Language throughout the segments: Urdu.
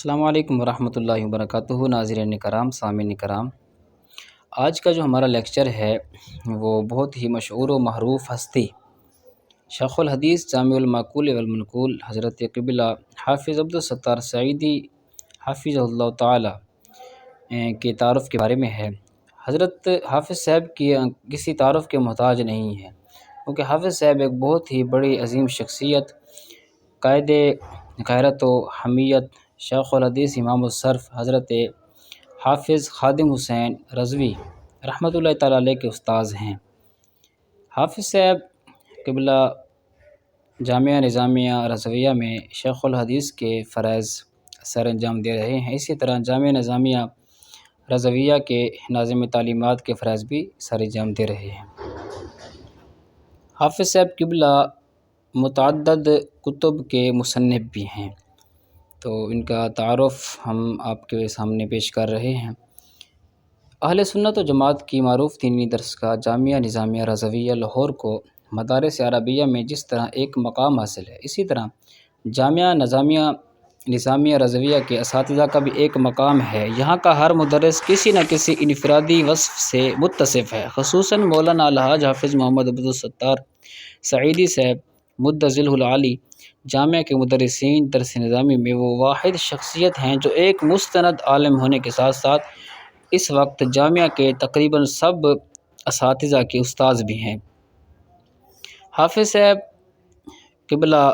السلام علیکم ورحمۃ اللہ وبرکاتہ، ناظرین کرام، سامعین کرام۔ آج کا جو ہمارا لیکچر ہے وہ بہت ہی مشہور و معروف ہستی شیخ الحدیث جامع المعقول والمنقول حضرت قبلہ حافظ عبدالستار سعیدی حافظ اللہ تعالی کے تعارف کے بارے میں ہے۔ حضرت حافظ صاحب کی کسی تعارف کے محتاج نہیں ہے، کیونکہ حافظ صاحب ایک بہت ہی بڑی عظیم شخصیت، قائد غیرت و حمیت، شیخ الحدیث امام الصرف حضرت حافظ خادم حسین رضوی رحمۃ اللہ تعالیٰ علیہ کے استاذ ہیں۔ حافظ صاحب قبلہ جامعہ نظامیہ رضویہ میں شیخ الحدیث کے فرائض سر انجام دے رہے ہیں، اسی طرح جامعہ نظامیہ رضویہ کے ناظم تعلیمات کے فرائض بھی سر انجام دے رہے ہیں۔ حافظ صاحب قبلہ متعدد کتب کے مصنف بھی ہیں، تو ان کا تعارف ہم آپ کے سامنے پیش کر رہے ہیں۔ اہل سنت و جماعت کی معروف دینی درسگاہ جامعہ نظامیہ رضویہ لاہور کو مدارس عربیہ میں جس طرح ایک مقام حاصل ہے، اسی طرح جامعہ نظامیہ رضویہ کے اساتذہ کا بھی ایک مقام ہے۔ یہاں کا ہر مدرس کسی نہ کسی انفرادی وصف سے متصف ہے، خصوصاً مولانا الحاج حافظ محمد عبدالستار سعیدی صاحب مدظلہ العالی جامعہ کے مدرسین درس نظامی میں وہ واحد شخصیت ہیں جو ایک مستند عالم ہونے کے ساتھ ساتھ اس وقت جامعہ کے تقریباً سب اساتذہ کے استاذ بھی ہیں۔ حافظ صاحب قبلہ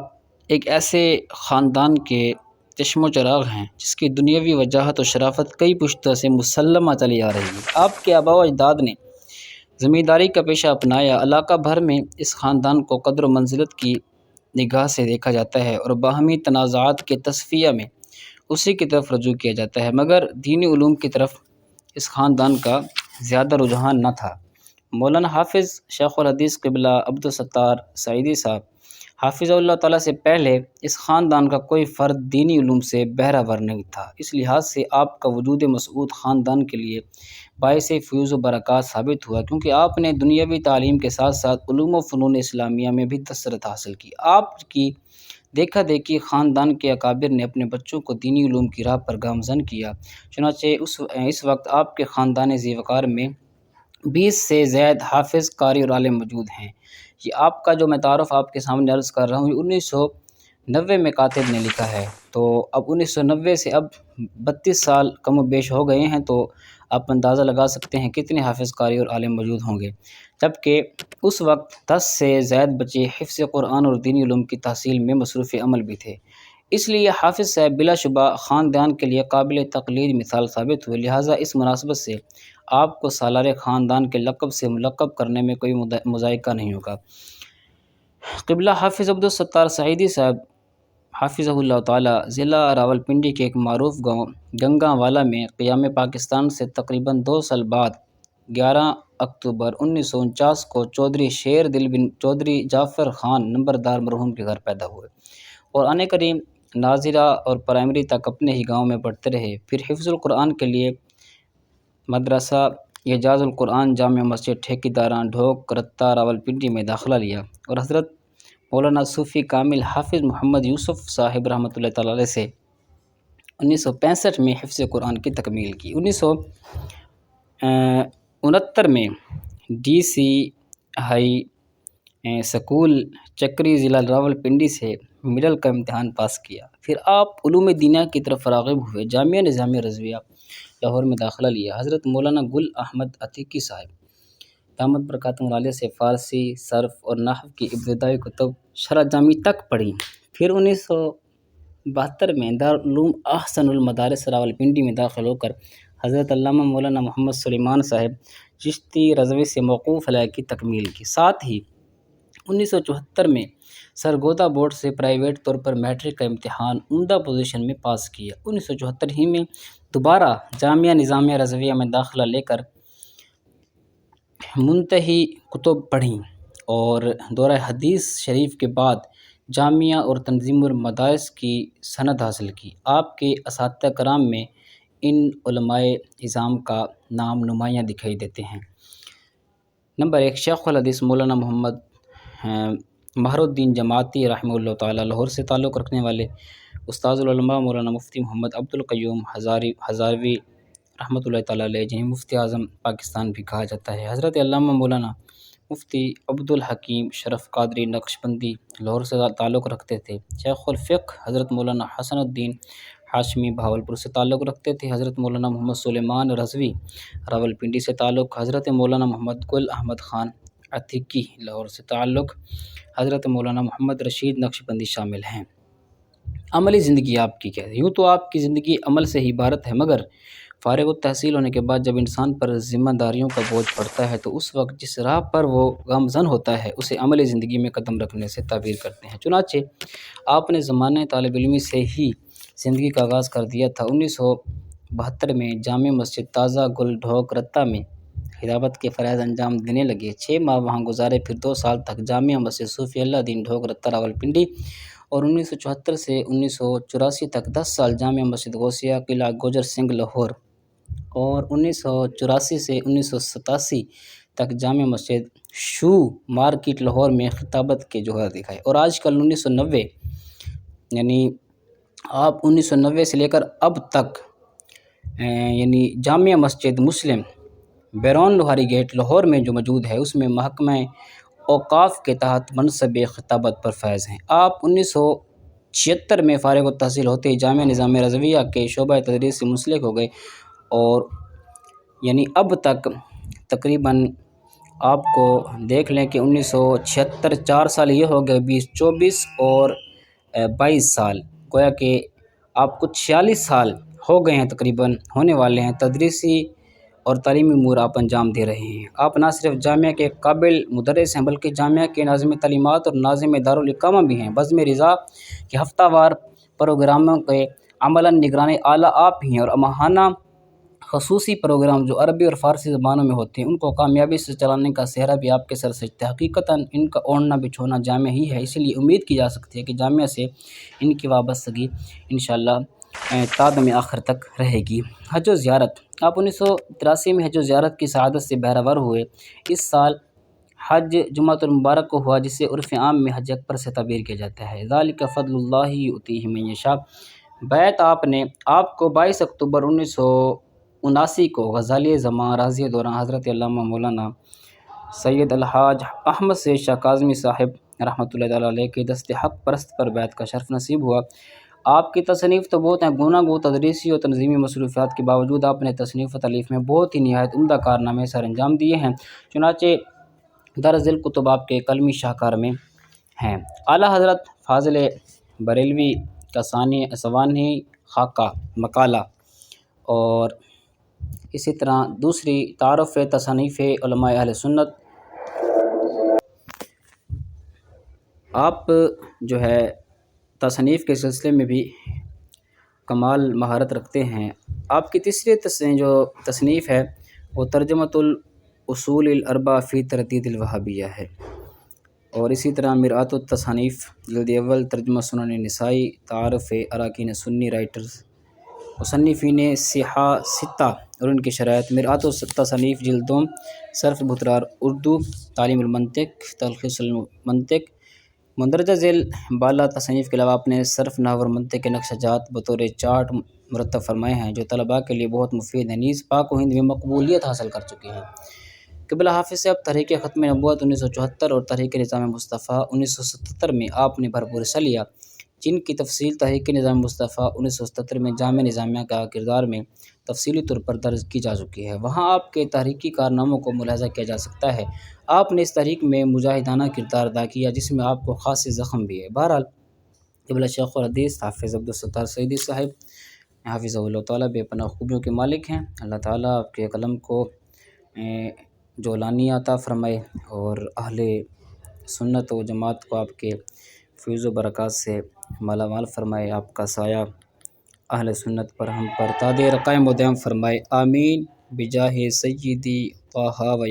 ایک ایسے خاندان کے چشم و چراغ ہیں جس کی دنیاوی وجاہت و شرافت کئی پشتوں سے مسلمہ چلی آ رہی ہے۔ آپ کے آباء و اجداد نے زمینداری کا پیشہ اپنایا، علاقہ بھر میں اس خاندان کو قدر و منزلت کی نگاہ سے دیکھا جاتا ہے اور باہمی تنازعات کے تصفیہ میں اسی کی طرف رجوع کیا جاتا ہے، مگر دینی علوم کی طرف اس خاندان کا زیادہ رجحان نہ تھا۔ مولانا حافظ شیخ الحدیث قبلہ عبدالستار سعیدی صاحب حافظ اللہ تعالیٰ سے پہلے اس خاندان کا کوئی فرد دینی علوم سے بہرہ ور نہیں تھا، اس لحاظ سے آپ کا وجود مسعود خاندان کے لیے باعث فیوز و برکات ثابت ہوا، کیونکہ آپ نے دنیاوی تعلیم کے ساتھ ساتھ علوم و فنون اسلامیہ میں بھی تسرت حاصل کی۔ آپ کی دیکھا دیکھی خاندان کے اکابر نے اپنے بچوں کو دینی علوم کی راہ پر گامزن کیا، چنانچہ اس وقت آپ کے خاندان ذی وقار میں 20 سے زائد حافظ قاری اور عالم موجود ہیں۔ یہ آپ کا جو میں تعارف آپ کے سامنے عرض کر رہا ہوں، یہ 1990 میں کاتب نے لکھا ہے، تو اب 1990 سے اب 32 سال کم و بیش ہو گئے ہیں، تو آپ اندازہ لگا سکتے ہیں کتنے حافظ قاری اور عالم موجود ہوں گے، جبکہ اس وقت 10 سے زائد بچے حفظ قرآن اور دینی علوم کی تحصیل میں مصروف عمل بھی تھے۔ اس لیے حافظ صاحب بلا شبہ خاندان کے لیے قابل تقلید مثال ثابت ہوئے، لہٰذا اس مناسبت سے آپ کو سالار خاندان کے لقب سے ملقب کرنے میں کوئی مذائقہ نہیں ہوگا۔ قبلہ حافظ عبدالستار سعیدی صاحب حافظہ اللہ تعالی ضلع راولپنڈی کے ایک معروف گاؤں گنگا والا میں قیام پاکستان سے تقریباً 2 سال بعد 11 اکتوبر 1949 کو چودھری شیر دل بن چودھری جعفر خان نمبردار مرحوم کے گھر پیدا ہوئے اور آنے قریب ناظرہ اور پرائمری تک اپنے ہی گاؤں میں پڑھتے رہے۔ پھر حفظ القرآن کے لیے مدرسہ اعجاز القرآن جامع مسجد ٹھیکیداران ڈھوک رتہ راولپنڈی میں داخلہ لیا اور حضرت مولانا صوفی کامل حافظ محمد یوسف صاحب رحمۃ اللہ تعالی علیہ سے 1965 میں حفظ قرآن کی تکمیل کی۔ 1969 میں ڈی سی ہائی سکول چکری ضلع راولپنڈی سے مڈل کا امتحان پاس کیا، پھر آپ علوم دینہ کی طرف راغب ہوئے، جامعہ نظامیہ رضویہ لاہور میں داخلہ لیا۔ حضرت مولانا گل احمد عتیقی صاحب دامت برکاتہم العالیہ سے فارسی، صرف اور نحو کی ابتدائی کتب شرح جامی تک پڑھی، پھر 1972 میں دارالعلوم احسن المدارس راولپنڈی میں داخل ہو کر حضرت علامہ مولانا محمد سلیمان صاحب چشتی رضوی سے موقوف علیہ کی تکمیل کی، ساتھ ہی 1974 میں سرگودا بورڈ سے پرائیویٹ طور پر میٹرک کا امتحان عمدہ پوزیشن میں پاس کیا۔ 1974 ہی میں دوبارہ جامعہ نظامیہ رضویہ میں داخلہ لے کر منتہی کتب پڑھیں اور دورہ حدیث شریف کے بعد جامعہ اور تنظیم المدارس کی سند حاصل کی۔ آپ کے اساتذہ کرام میں ان علماء اعظام کا نام نمایاں دکھائی دیتے ہیں۔ نمبر 1 شیخ الحدیث مولانا محمد مہر الدین جماعتی رحمہ اللہ تعالی لاہور سے تعلق رکھنے والے استاذ العلماء مولانا مفتی محمد عبدالقیوم ہزاروی رحمۃ اللہ تعالیٰ علیہ، جنہیں مفتی اعظم پاکستان بھی کہا جاتا ہے، حضرت علامہ مولانا مفتی عبدالحکیم شرف قادری نقشبندی لاہور سے تعلق رکھتے تھے، شیخ الفقہ حضرت مولانا حسن الدین ہاشمی بہاولپور سے تعلق رکھتے تھے، حضرت مولانا محمد سلیمان رضوی راولپنڈی سے تعلق، حضرت مولانا محمد گل احمد خان عتیقی لاہور سے تعلق، حضرت مولانا محمد رشید نقشبندی شامل ہیں۔ عملی زندگی آپ کی کیا ہے؟ یوں تو آپ کی زندگی عمل سے ہی عبارت ہے، مگر فارغ التحصیل ہونے کے بعد جب انسان پر ذمہ داریوں کا بوجھ پڑتا ہے تو اس وقت جس راہ پر وہ گامزن ہوتا ہے اسے عملی زندگی میں قدم رکھنے سے تعبیر کرتے ہیں۔ چنانچہ آپ نے زمانہ طالب علمی سے ہی زندگی کا آغاز کر دیا تھا۔ 1972 میں جامع مسجد تازہ گل ڈھوک رتہ میں خطابت کے فرائض انجام دینے لگے، 6 ماہ وہاں گزارے، پھر 2 سال تک جامع مسجد صوفی اللہ دین ڈھوک رتہ راولپنڈی، اور 1974 سے 1984 تک 10 سال جامع مسجد غوثیہ قلعہ گوجر سنگھ لاہور، اور 1984 سے 1987 تک جامع مسجد شو مارکیٹ لاہور میں خطابت کے جوہر دکھائے، اور آج کل 1990 یعنی آپ 1990 سے لے کر اب تک یعنی جامع مسجد مسلم بیرون لوہاری گیٹ لاہور میں جو موجود ہے اس میں محکمہ اوقاف کے تحت منصب خطابت پر فائز ہیں۔ آپ 1976 میں فارغ التحصیل ہوتے ہی جامعہ نظام رضویہ کے شعبہ تدریس سے منسلک ہو گئے، اور یعنی اب تک تقریباً آپ کو دیکھ لیں کہ 1976 4 سال یہ ہو گئے، 24 اور 22 سال، گویا کہ آپ کو 46 سال ہو گئے ہیں، تقریباً ہونے والے ہیں، تدریسی اور تعلیمی امور آپ انجام دے رہے ہیں۔ آپ نہ صرف جامعہ کے قابل مدرس ہیں بلکہ جامعہ کے ناظم تعلیمات اور ناظم دارالاقامہ بھی ہیں۔ بزم رضا کے ہفتہ وار پروگراموں کے عملاً نگران اعلیٰ آپ ہی ہیں، اور ماہانہ خصوصی پروگرام جو عربی اور فارسی زبانوں میں ہوتے ہیں ان کو کامیابی سے چلانے کا سہرا بھی آپ کے سر سجتا ہے۔ حقیقتاً ان کا اوڑھنا بچھونا جامعہ ہی ہے، اس لیے امید کی جا سکتی ہے کہ جامعہ سے ان کی وابستگی انشاءاللہ تادم آخر تک رہے گی۔ حج و زیارت، آپ 1983 میں حج و زیارت کی سعادت سے بہرہ ور ہوئے۔ اس سال حج جمعۃ المبارک کو ہوا، جسے عرف عام میں حج اکبر سے تعبیر کیا جاتا ہے۔ ذالک فضل اللہ یؤتیہ من یشاء۔ بیعت آپ کو 22 اکتوبر 1979 کو غزالی زمان راضی دوران حضرت علامہ مولانا سید الحاج احمد سید شاہ کاظمی صاحب رحمۃ اللہ تعالیٰ علیہ کے دست حق پرست پر بیعت کا شرف نصیب ہوا۔ آپ کی تصنیف تو بہت ہیں، گوناگو تدریسی اور تنظیمی مصروفیات کے باوجود آپ نے تصنیف و تالیف میں بہت ہی نہایت عمدہ کارنامے سر انجام دیے ہیں، چنانچہ درج ذیل کتب آپ کے قلمی شاہکار میں ہیں۔ اعلیٰ حضرت فاضل بریلوی کا سوانح خاکہ مقالہ، اور اسی طرح دوسری تعارف تصانیف علماء اہل سنت۔ آپ جو ہے تصنیف کے سلسلے میں بھی کمال مہارت رکھتے ہیں۔ آپ کی تیسری جو تصنیف ہے وہ ترجمۃ الاصول الاربعہ فی تردید الوہابیہ ہے، اور اسی طرح مرآت التصانیف جلد اول ترجمہ سنن نسائی، تعارف اراکین سنی رائٹرز، مصنفین صحاح ستہ اور ان کی شرائط، مرآت التصانیف جلد دوم، صرف بھترار اردو، تعلیم المنطق، تلخیص المنطق۔ مندرجہ ذیل بالا تصانیف کے علاوہ آپ نے صرف نحو اور منطق کے نقشہ جات بطور چارٹ مرتب فرمائے ہیں جو طلباء کے لیے بہت مفید ہیں، نیز پاک و ہند میں مقبولیت حاصل کر چکے ہیں۔ قبلہ حافظ صاحب تحریک ختم نبوت 1974 اور تحریک نظام مصطفیٰ 1977 میں آپ نے بھرپور حصہ لیا، جن کی تفصیل تحریک نظام مصطفیٰ 1977 میں جامع نظامیہ کا کردار میں تفصیلی طور پر درج کی جا چکی ہے۔ وہاں آپ کے تحریکی کارناموں کو ملاحظہ کیا جا سکتا ہے۔ آپ نے اس تحریک میں مجاہدانہ کردار ادا کیا جس میں آپ کو خاص زخم بھی ہے۔ بہرحال قبلہ شیخ الحدیث حافظ عبدالستار سعیدی صاحب حافظہ اللہ تعالیٰ بے پناہ خوبیوں کے مالک ہیں۔ اللہ تعالیٰ آپ کے قلم کو جولانی عطا فرمائے، اور اہل سنت و جماعت کو آپ کے فیض و برکات سے مالا مال فرمائے، آپ کا سایہ اہل سنت پر ہم پر تا دیر قائم و دائم فرمائے، آمین بجاہ سیدی طٰہٰ و